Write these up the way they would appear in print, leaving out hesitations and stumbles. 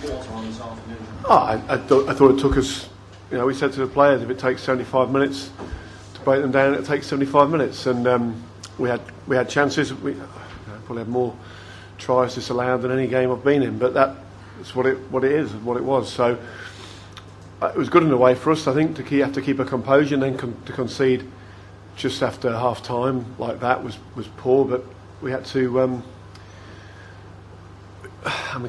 thoughts on this afternoon? I thought it took us. We said to the players, if it takes 75 minutes to break them down, it takes 75 minutes, and we had chances. We probably had more tries disallowed than any game I've been in, but that's what it is, what it was. So it was good in a way for us, I think, to have to keep a composure, and then to concede just after half time like that was poor. But we had to.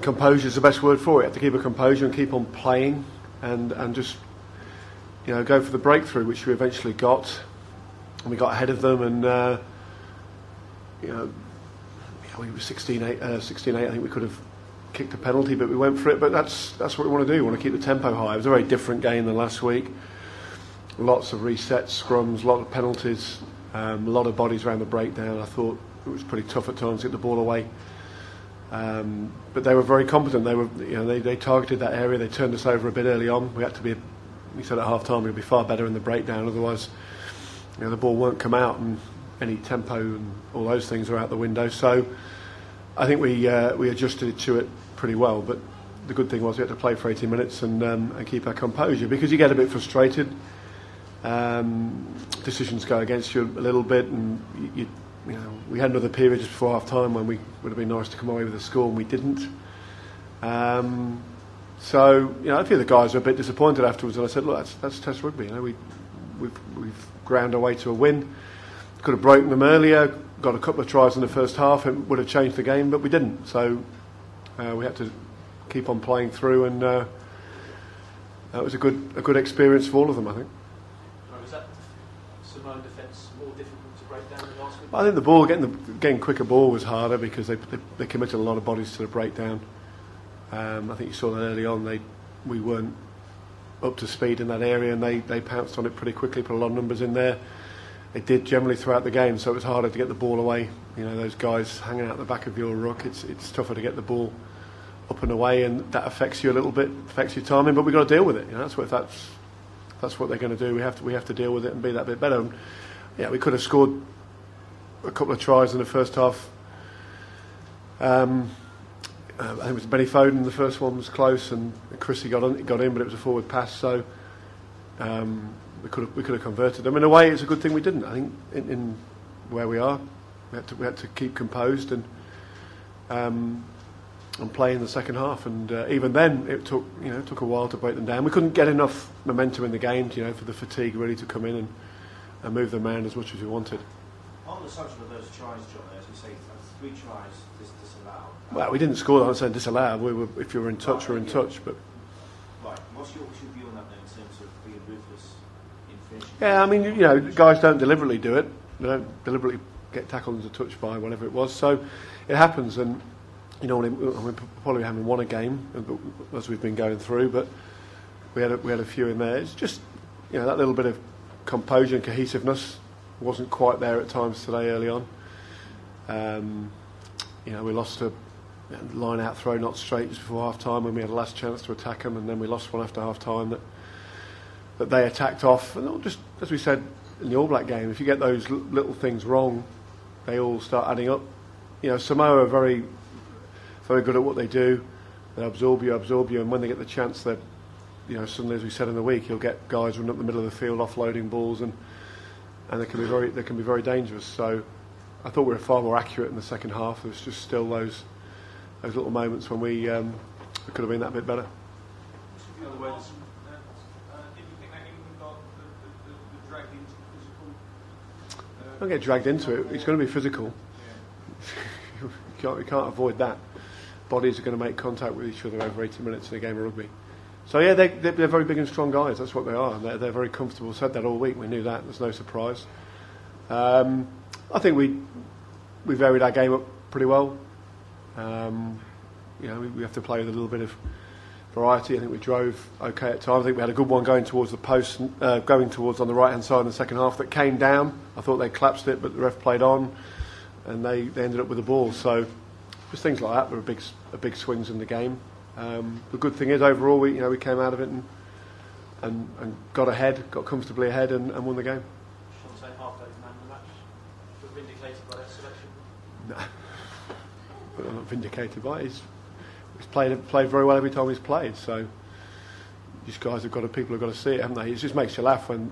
Composure is the best word for it. You have to keep a composure and keep on playing, and just go for the breakthrough, which we eventually got, and we got ahead of them, and we were 16-8. I think we could have kicked a penalty, but we went for it. But that's what we want to do. We want to keep the tempo high. It was a very different game than last week. Lots of resets, scrums, a lot of penalties, a lot of bodies around the breakdown. I thought it was pretty tough at times to get the ball away. But they were very competent. They targeted that area. They turned us over a bit early on. We said at half time we'd be far better in the breakdown. Otherwise, the ball won't come out, and any tempo and all those things are out the window. So I think we adjusted to it pretty well. But the good thing was we had to play for 80 minutes and keep our composure, because you get a bit frustrated. Decisions go against you a little bit, and we had another period just before half time when we would have been nice to come away with a score, and we didn't. So I feel the guys were a bit disappointed afterwards, and I said, look, that's Test rugby. We've ground our way to a win. Could have broken them earlier, got a couple of tries in the first half, and would have changed the game, but we didn't. So we had to keep on playing through, and that was a good experience for all of them, I think. Was that Samoan defence more difficult to break down than last week? I think the ball, getting quicker ball was harder, because they committed a lot of bodies to the breakdown. I think you saw that early on. We weren't up to speed in that area, and they pounced on it pretty quickly, put a lot of numbers in there. They did generally throughout the game, so it was harder to get the ball away. Those guys hanging out the back of your ruck, it's tougher to get the ball up and away, and that affects you a little bit, affects your timing. But we've got to deal with it. That's what they're going to do. We have to deal with it and be that bit better. And, we could have scored a couple of tries in the first half. I think it was Benny Foden. The first one was close, and Chrissy got in, but it was a forward pass. So we could have converted them. In a way, it's a good thing we didn't. I think in where we are, we had to keep composed and play in the second half. And even then, it took a while to break them down. We couldn't get enough momentum in the game, for the fatigue really to come in and move them around as much as we wanted. On the subject of those tries, John, as you say, 3 tries disallowed. Well, we didn't score. I'm not saying disallowed. If you were in touch, we're in touch. But right, what's your view on that then, in terms of being ruthless in finishing? Yeah, guys don't deliberately do it. They don't deliberately get tackled into touch by whatever it was. So it happens, and we probably haven't won a game as we've been going through, but we had a few in there. It's just that little bit of composure and cohesiveness wasn't quite there at times today early on. We lost a line out throw not straight just before half time when we had a last chance to attack them, and then we lost one after half time that they attacked off. And just as we said in the All Black game, if you get those little things wrong, they all start adding up. Samoa are very, very good at what they do. They absorb you, and when they get the chance, that suddenly, as we said in the week, you'll get guys running up the middle of the field offloading balls, and they can be very dangerous. So I thought we were far more accurate in the second half. There was just still those little moments when we could have been that bit better. Did you think that England got the dragged into physical? Don't get dragged into it. It's going to be physical. You can't avoid that. Bodies are going to make contact with each other over 80 minutes in a game of rugby. So yeah, they're very big and strong guys. That's what they are. And they're very comfortable. Said that all week. We knew that. There's no surprise. I think we varied our game up pretty well. We have to play with a little bit of variety. I think we drove okay at times. I think we had a good one going towards the post, going towards on the right hand side in the second half that came down. I thought they collapsed it, but the ref played on, and they ended up with the ball. So just things like that were big swings in the game. The good thing is overall we came out of it and got ahead, got comfortably ahead, and won the game. Sean saying half day man of the match, but vindicated by that selection. No, but I'm not vindicated by it. played very well every time he's played. So these guys people have got to see it, haven't they? It just makes you laugh when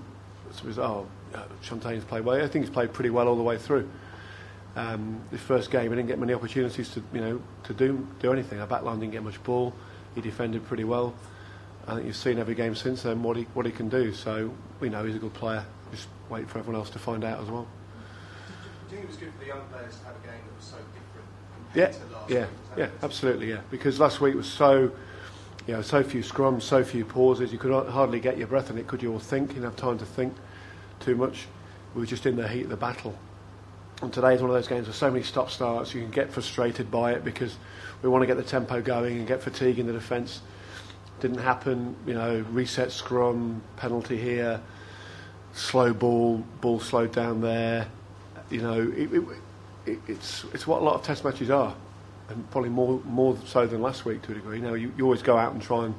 Champagne's played well. I think he's played pretty well all the way through. His first game, he didn't get many opportunities to do anything. Our backline didn't get much ball. He defended pretty well. I think you've seen every game since then what he can do. So we know he's a good player. Just wait for everyone else to find out as well. Do you think it was good for the young players to have a game that was so different compared to last week? Yeah, absolutely, yeah. Because last week was so few scrums, so few pauses. You could hardly get your breath in it. Could you all think? You didn't have time to think too much. We were just in the heat of the battle. And today's one of those games with so many stop-starts. You can get frustrated by it because we want to get the tempo going and get fatigue in the defence. Didn't happen. Reset scrum, penalty here, slow ball slowed down there. It's what a lot of Test matches are, and probably more so than last week to a degree. You always go out and try and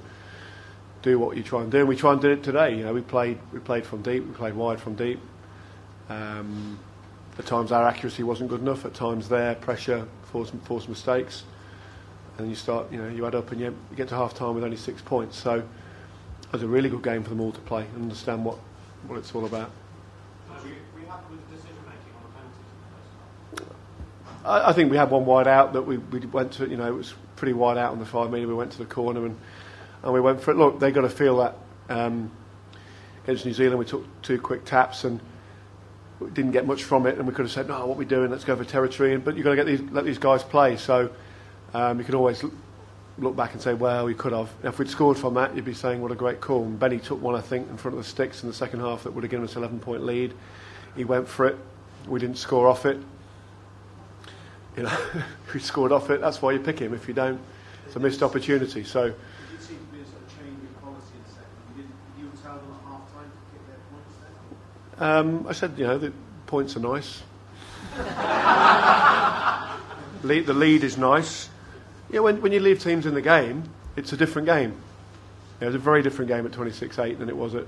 do what you try and do, and we try and do it today. We played from deep, we played wide from deep. At times our accuracy wasn't good enough. At times their pressure forced mistakes, and you start, you add up and you get to half time with only 6 points. So it was a really good game for them all to play and understand what it's all about. Were you happy with the decision making on the penalties? I think we had one wide out that we went to. It was pretty wide out on the 5 metre. We went to the corner and we went for it. Look, they got to feel that against New Zealand. We took 2 quick taps and we didn't get much from it, and we could have said, "No, what are we doing? Let's go for territory." But you've got to let these guys play. So you can always look back and say, "Well, we could have." If we'd scored from that, you'd be saying, "What a great call." And Benny took one, I think, in front of the sticks in the second half that would have given us an 11-point lead. He went for it. We didn't score off it. If we scored off it, that's why you pick him. If you don't, it's a missed opportunity. So. It did seem to be a sort of change in policy in the second. Did you tell them at half time to kick their points then? I said, the points are nice. The lead is nice. When you leave teams in the game, it's a different game. It was a very different game at 26-8 than it was at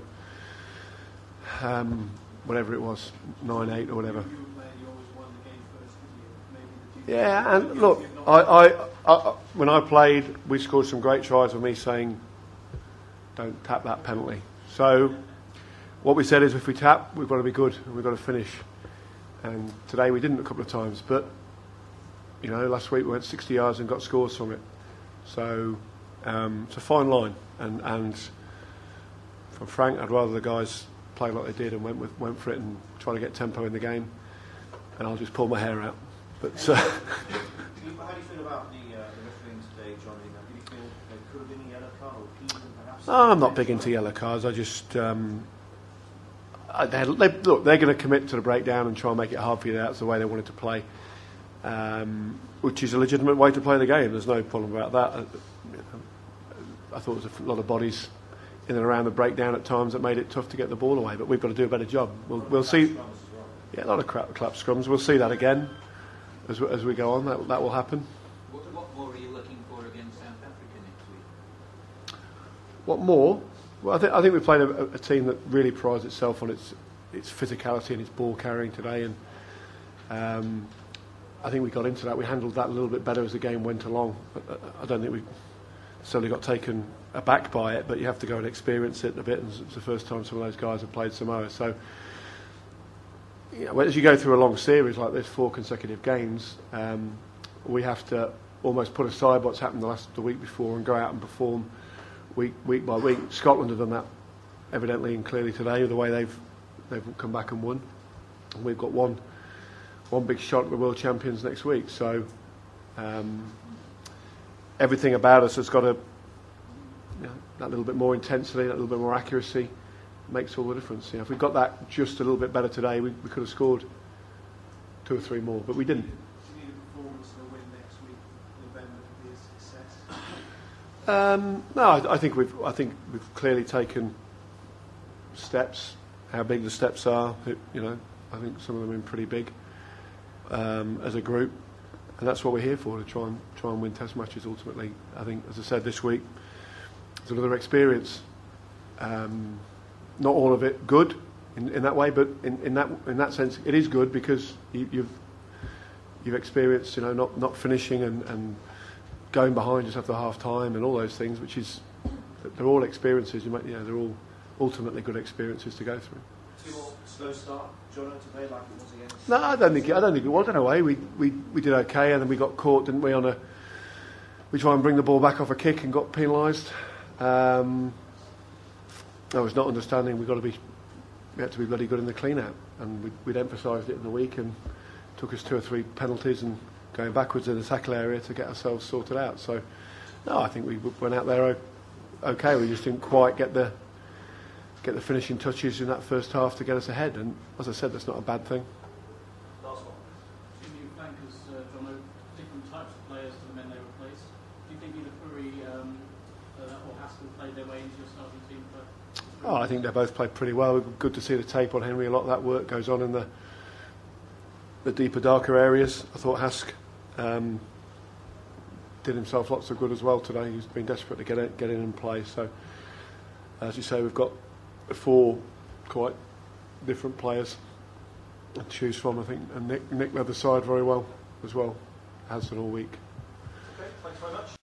whatever it was, 9-8 or whatever. You were playing, you always won the game first, didn't you? Yeah, and look, I when I played, we scored some great tries with me saying, "Don't tap that penalty." So what we said is, if we tap, we've got to be good and we've got to finish. And today we didn't a couple of times, but last week we went 60 yards and got scores from it. So it's a fine line. And from Frank, I'd rather the guys play like they did and went for it and try to get tempo in the game. And I'll just pull my hair out. But How do you feel about the refereeing today, Johnny? Do you feel there could have been a yellow card or even perhaps? I'm not big into yellow cards. I just look, they're going to commit to the breakdown and try and make it hard for you. That's the way they wanted to play, which is a legitimate way to play the game. There's no problem about that. I thought there was a lot of bodies in and around the breakdown at times that made it tough to get the ball away, but we've got to do a better job. We'll see. Yeah, a lot of clap scrums. We'll see that again as we go on. That will happen. What more are you looking for against South Africa next week? What more? Well, I think we played a team that really prides itself on its physicality and its ball carrying today, and I think we got into that. We handled that a little bit better as the game went along. I don't think we certainly got taken aback by it, but you have to go and experience it a bit, and it's the first time some of those guys have played Samoa. So as you go through a long series like this, 4 consecutive games, we have to almost put aside what's happened the week before and go out and perform week by week. Scotland have done that evidently and clearly today, the way they've come back and won. And we've got one big shot at the World Champions next week. So everything about us has got that little bit more intensity, that little bit more accuracy. Makes all the difference. If we got that just a little bit better today, we could have scored 2 or 3 more, but we didn't. Do you need a performance to win next week, November, to be a success? No, I think we've clearly taken steps. How big the steps are, I think some of them have been pretty big as a group, and that's what we're here for, to try and win Test matches. Ultimately, I think, as I said, this week it's another experience. Not all of it good in that way, but in that sense, it is good because you've experienced, not finishing and going behind just after half time and all those things, which is, they're all experiences. They're all ultimately good experiences to go through. Slow start, John, today, like it was against. No, I don't think it was in a way. We did okay, and then we got caught, didn't we? We tried and bring the ball back off a kick and got penalised. I was not understanding. We had to be bloody good in the clean out, and we'd emphasised it in the week, and took us 2 or 3 penalties and going backwards in the tackle area to get ourselves sorted out. So, no, I think we went out there okay. We just didn't quite get the finishing touches in that first half to get us ahead, and as I said, that's not a bad thing. Last one. Two new flankers, John, different types of players to the men they replace. Do you think either Curry or Haskell played their way into your starting team? I think they both played pretty well. Good to see the tape on Henry. A lot of that work goes on in the deeper, darker areas. I thought Hask did himself lots of good as well today. He's been desperate to get in and play. So, as you say, we've got 4 quite different players to choose from, I think, and Nick led the side very well as well, has done all week. Okay, thanks very much.